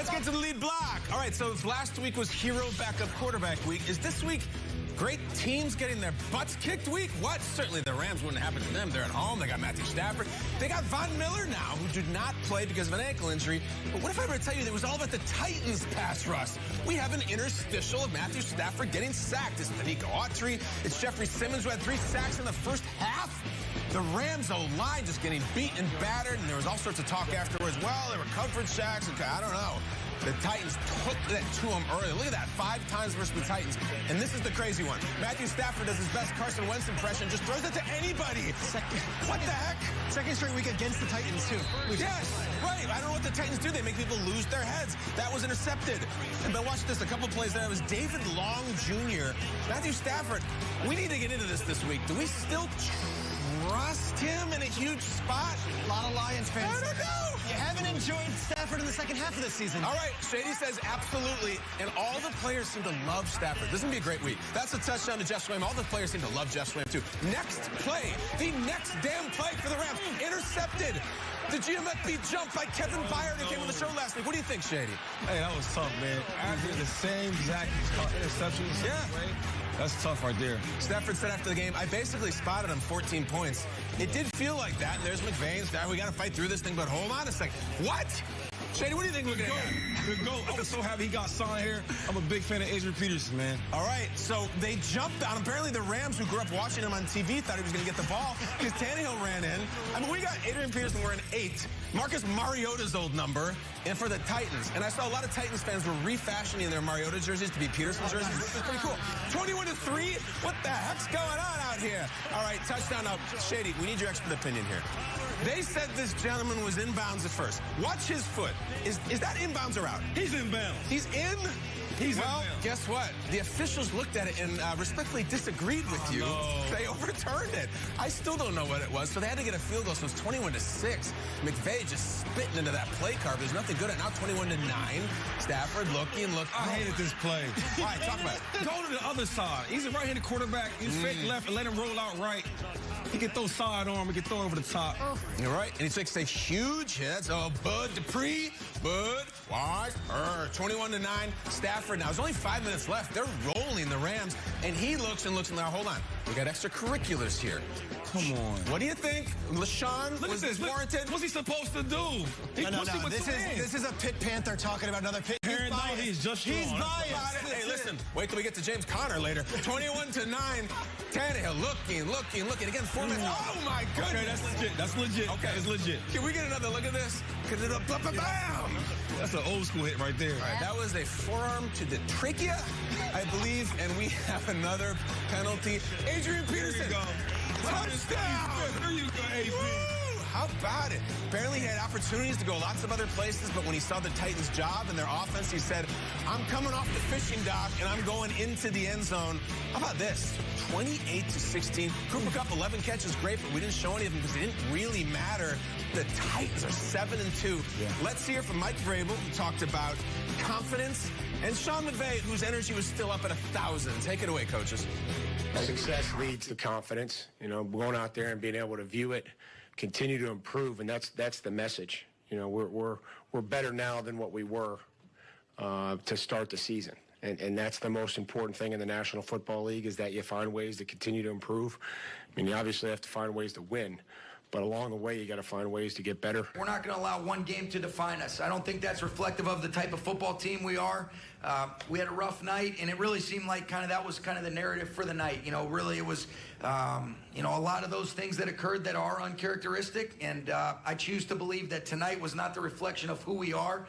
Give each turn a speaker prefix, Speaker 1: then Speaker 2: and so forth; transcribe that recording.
Speaker 1: Let's get to the lead block. All right, so if last week was hero backup quarterback week, is this week great teams getting their butts kicked week? What? Certainly the Rams wouldn't happen to them. They're at home. They got Matthew Stafford. They got Von Miller now, who did not play because of an ankle injury. But what if I were to tell you that it was all about the Titans pass rush? We have an interstitial of Matthew Stafford getting sacked. It's Danico Autry. It's Jeffrey Simmons, who had 3 sacks in the first half. The Rams O-line just getting beat and battered, and there was all sorts of talk afterwards. Well, there were coverage sacks, and I don't know. The Titans took that to them early. Look at that, 5 times versus the Titans. And this is the crazy one. Matthew Stafford does his best Carson Wentz impression, just throws it to anybody. What the heck?
Speaker 2: Second straight week against the Titans, too.
Speaker 1: Yes, right. I don't know what the Titans do. They make people lose their heads. That was intercepted. But watch this, a couple plays there. It was David Long Jr. Matthew Stafford, we need to get into this week. Do we still trust him in a huge spot?
Speaker 2: A lot of Lions fans.
Speaker 1: I don't know.
Speaker 2: You haven't enjoyed Stafford in the second half of the season.
Speaker 1: All right, Shady says absolutely, and all the players seem to love Stafford. This is going to be a great week. That's a touchdown to Jeff Swaim. All the players seem to love Jeff Swaim, too. Next play, the next damn play for the Rams. Intercepted. The GMFB jump by Kevin Byard, who came on the show last week. What do you think, Shady?
Speaker 3: Hey, that was tough, man. After the same exact interception.
Speaker 1: Yeah.
Speaker 3: That's tough right there.
Speaker 1: Stafford said after the game, I basically spotted him 14 points. It did feel like that. And there's McVay. We got to fight through this thing, but hold on a second. What? Shady, what do you think we're going to get?
Speaker 3: Good goal. I was so happy he got signed here. I'm a big fan of Adrian Peterson, man.
Speaker 1: All right, so they jumped on. Apparently the Rams, who grew up watching him on TV, thought he was going to get the ball because Tannehill ran in. I mean, we got Adrian Peterson wearing 8, Marcus Mariota's old number, and for the Titans. And I saw a lot of Titans fans were refashioning their Mariota jerseys to be Peterson jerseys. This is pretty cool. 21-3? What the heck's going on out here? All right, touchdown up. Shady, we need your expert opinion here. They said this gentleman was inbounds at first. Watch his foot. Is that inbounds or out?
Speaker 3: He's inbounds.
Speaker 1: He's in? Well, guess what? The officials looked at it and respectfully disagreed with you. They overturned it. I still don't know what it was, so they had to get a field goal, so it's 21-6. McVay just spitting into that play card. There's nothing good at now 21-9. Stafford looking.
Speaker 3: I hated this play.
Speaker 1: All right, talk about it.
Speaker 3: Go to the other side. He's a right-handed quarterback. He's fake left and let him roll out right. He can throw sidearm. He can throw over the top.
Speaker 1: You're right. And he takes a huge hit. Oh, Bud Dupree. Bud. Why? 21-9. Stafford. Now, there's only 5 minutes left. They're rolling the Rams. And he looks and looks. And now, hold on. We got extracurriculars here.
Speaker 3: Come on.
Speaker 1: What do you think? LaShawn,
Speaker 3: Look
Speaker 1: was
Speaker 3: at this.
Speaker 1: warranted?
Speaker 3: What's he supposed to do?
Speaker 2: No. This is a Pitt Panther talking about another Pitt.
Speaker 3: He's just
Speaker 1: He's biased. Hey, listen. Wait till we get to James Conner later. 21-9. Tannehill looking. Again, 4 minutes. Oh, my goodness.
Speaker 3: Okay, that's legit. That's legit.
Speaker 1: Okay.
Speaker 3: That's legit.
Speaker 1: Can we get another look at this? Bam!
Speaker 3: That's an old school hit right there.
Speaker 1: All right, that was a forearm to the trachea, I believe, and we have another penalty. Adrian Peterson.
Speaker 3: There you go.
Speaker 1: Touchdown!
Speaker 3: There you go, AP.
Speaker 1: Woo! How about it? Apparently he had opportunities to go lots of other places, but when he saw the Titans' job and their offense, he said, I'm coming off the fishing dock, and I'm going into the end zone. How about this? 28-16. Cooper Kupp, 11 catches, great, but we didn't show any of them because they didn't really matter. The Titans are 7-2. Yeah. Let's hear from Mike Vrabel, who talked about confidence, and Sean McVay, whose energy was still up at 1,000. Take it away, coaches.
Speaker 4: Success leads to confidence. You know, going out there and being able to view it, continue to improve, and that's the message. You know, we're better now than what we were to start the season. And that's the most important thing in the National Football League is that you find ways to continue to improve. I mean, you obviously have to find ways to win, but along the way, you got to find ways to get better.
Speaker 5: We're not going to allow one game to define us. I don't think that's reflective of the type of football team we are. We had a rough night, and it really seemed like that was kind of the narrative for the night. You know, really it was, a lot of those things that occurred that are uncharacteristic, and I choose to believe that tonight was not the reflection of who we are.